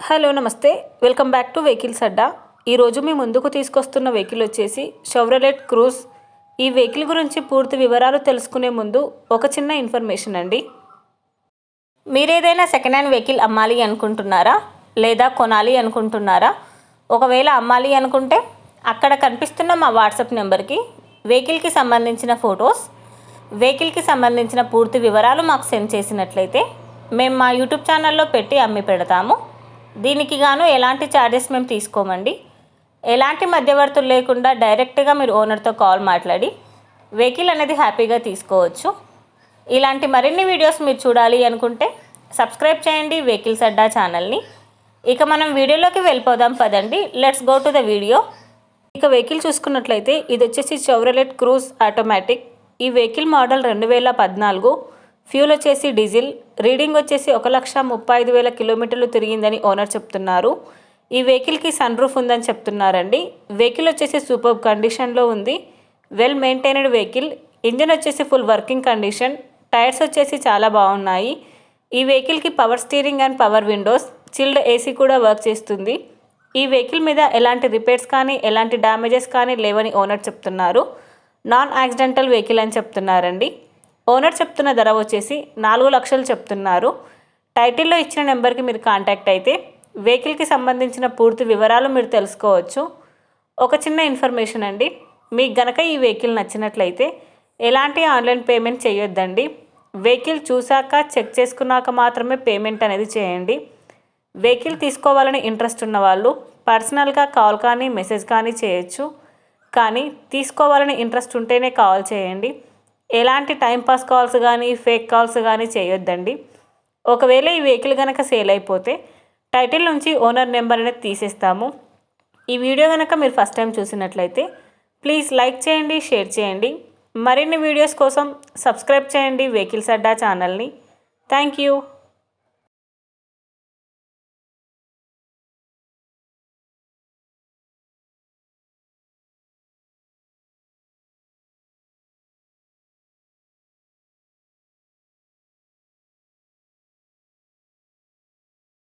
Hello నమస్తే welcome back to vehicles అడ్డా. ఈరోజు మీ ముందుకు తీసుకొస్తున్న వెహికల్ వచ్చేసి షెవ్రలెట్ క్రూజ్. ఈ వెహికల్ గురించి పూర్తి వివరాలు తెలుసుకునే ముందు ఒక చిన్న ఇన్ఫర్మేషన్ అండి. మీరేదైనా సెకండ్ హ్యాండ్ వెహికల్ అమ్మాలి అనుకుంటున్నారా లేదా కొనాలి అనుకుంటున్నారా? ఒకవేళ అమ్మాలి అనుకుంటే అక్కడ కనిపిస్తున్న మా వాట్సాప్ నెంబర్కి వెహికల్కి సంబంధించిన ఫొటోస్, వెహికల్కి సంబంధించిన పూర్తి వివరాలు మాకు సెండ్ చేసినట్లయితే మేము మా యూట్యూబ్ ఛానల్లో పెట్టి అమ్మి పెడతాము. దీనికి గాను ఎలాంటి ఛార్జెస్ మేము తీసుకోమండి. ఎలాంటి మధ్యవర్తులు లేకుండా డైరెక్ట్గా మీరు ఓనర్తో కాల్ మాట్లాడి వెహికల్ అనేది హ్యాపీగా తీసుకోవచ్చు. ఇలాంటి మరిన్ని వీడియోస్ మీరు చూడాలి అనుకుంటే సబ్స్క్రైబ్ చేయండి వెహికల్స్ అడ్డా ఛానల్ని. ఇక మనం వీడియోలోకి వెళ్ళిపోదాం పదండి. Let's go to the video. ఇక వెహికల్ చూసుకున్నట్లయితే ఇది వచ్చేసి షెవ్రలెట్ క్రూజ్ ఆటోమేటిక్. ఈ వెహికల్ మోడల్ 2014. ఫ్యూల్ వచ్చేసి డీజిల్. రీడింగ్ వచ్చేసి 1,35,000 కిలోమీటర్లు తిరిగిందని ఓనర్ చెప్తున్నారు. ఈ వెహికల్కి సన్ రూఫ్ ఉందని చెప్తున్నారండి. వెహికల్ వచ్చేసి సూపర్ కండిషన్లో ఉంది. Well maintained vehicle. ఇంజన్ వచ్చేసి ఫుల్ వర్కింగ్ కండిషన్. టైర్స్ వచ్చేసి చాలా బాగున్నాయి. ఈ వెహికల్కి power steering and power Windows, chilled AC కూడా వర్క్ చేస్తుంది. ఈ వెహికల్ మీద ఎలాంటి రిపేర్స్ కానీ ఎలాంటి డ్యామేజెస్ కానీ లేవని ఓనర్ చెప్తున్నారు. నాన్ యాక్సిడెంటల్ వెహికల్ అని చెప్తున్నారండి. ఓనర్ చెప్తున్న ధర వచ్చేసి 4 లక్షలు చెప్తున్నారు. టైటిల్లో ఇచ్చిన నెంబర్కి మీరు కాంటాక్ట్ అయితే వెహికల్కి సంబంధించిన పూర్తి వివరాలు మీరు తెలుసుకోవచ్చు. ఒక చిన్న ఇన్ఫర్మేషన్ అండి, మీకు గనక ఈ వెహికల్ నచ్చినట్లయితే ఎలాంటి ఆన్లైన్ పేమెంట్ చేయొద్దండి. వెహికల్ చూశాక చెక్ చేసుకున్నాక మాత్రమే పేమెంట్ అనేది చేయండి. వెహికల్ తీసుకోవాలని ఇంట్రెస్ట్ ఉన్న వాళ్ళు పర్సనల్గా కాల్ కానీ మెసేజ్ కానీ చేయొచ్చు. కానీ తీసుకోవాలని ఇంట్రెస్ట్ ఉంటేనే కాల్ చేయండి. ఎలాంటి టైంపాస్ కాల్స్ కానీ ఫేక్ కాల్స్ కానీ చేయొద్దండి. ఒకవేళ ఈ వెహికల్ కనుక సేల్ అయిపోతే టైటిల్ నుంచి ఓనర్ నెంబర్ అనేది తీసేస్తాము. ఈ వీడియో కనుక మీరు ఫస్ట్ టైం చూసినట్లయితే ప్లీజ్ లైక్ చేయండి, షేర్ చేయండి. మరిన్ని వీడియోస్ కోసం సబ్స్క్రైబ్ చేయండి వెహికల్స్ అడ్డా ఛానల్ని. Thank you.